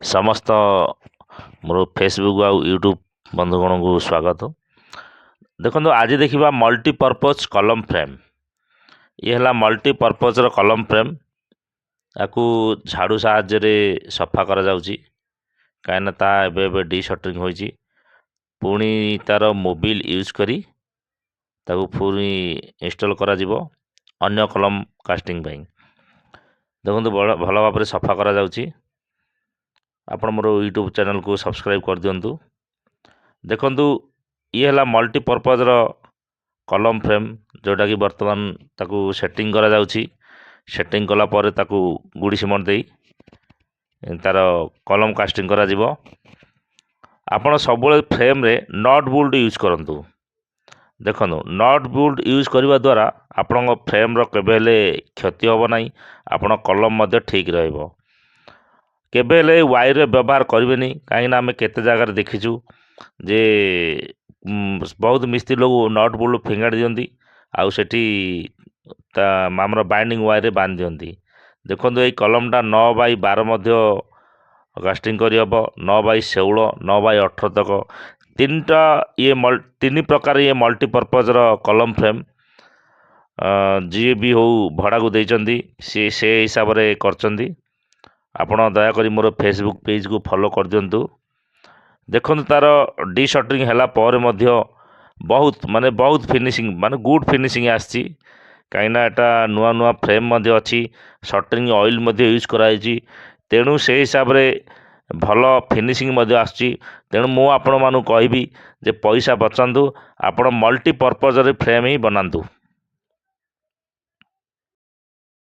समस्त मोर फेसबुक आउ यूट्यूब बंधुगण को स्वागत। देखो आज देखा मल्टीपर्पज कलम फ्रेम। ये है मल्टीपर्पज कलम फ्रेम। याकू झाड़ू साहाय्य सफा करा जाउची कहीं ता एबे डिशटरिंग होइची। पुणी तार मोबिल यूज करी ताकू पुणी इंस्टॉल करा जिवो अन्य कलम कास्टिंग पाई। देखो भल भाव सफा करा जाउची। आपण मोर यूट्यूब चैनल को सब्सक्राइब कर दिंतु। देखु ये है मल्टीपर्पज कलम फ्रेम जोटा कि बर्तमान ताकू सेटिंग करा जाउची। सेटिंग कला पर ताकू गुड़ी सिमेंट दे तार कलम कास्टिंग करा जिवो। आपण सब फ्रेम रे नट बोल्ट यूज करंतु। देखो नट बोल्ट यूज करने द्वारा आपण फ्रेम केबेले क्षति होब नहीं, आपण कलम मध्य ठीक रहिबो। केबेले वायर व्यवहार करेंगे कहीं आम केते जगह देखीचु जे बहुत मिस्त्री लोग नट बोल्ट फिंगाड़ी दियंती आउ सेठी आमर बाइंडिंग वायर बांध दियंती। देखो ये कलमटा 9x12 मध्य कास्टिंग करहब, 9x16, 9x18 तक तीनटा ये तीन प्रकार ये मल्टीपर्पज कलम फ्रेम जी भी हो भड़ा को देइचंती से हिसाब से करचंती। आपण दयाकोरी मोर फेसबुक पेज को फॉलो कर दिंतु। देखो तार डिशटरिंग है बहुत माने बहुत फिनिशिंग माने गुड फिनिशिंग आसी कहीं एटा नुआ नुआ फ्रेम अच्छी शटरिंग ऑयल यूज कराई। तेणु से हिसाब रे भल फिनिशिंग आसी। तेणु मु आपण मानु कहबी जे पैसा बचातु, आपण मल्टीपर्पज फ्रेम ही बनातु।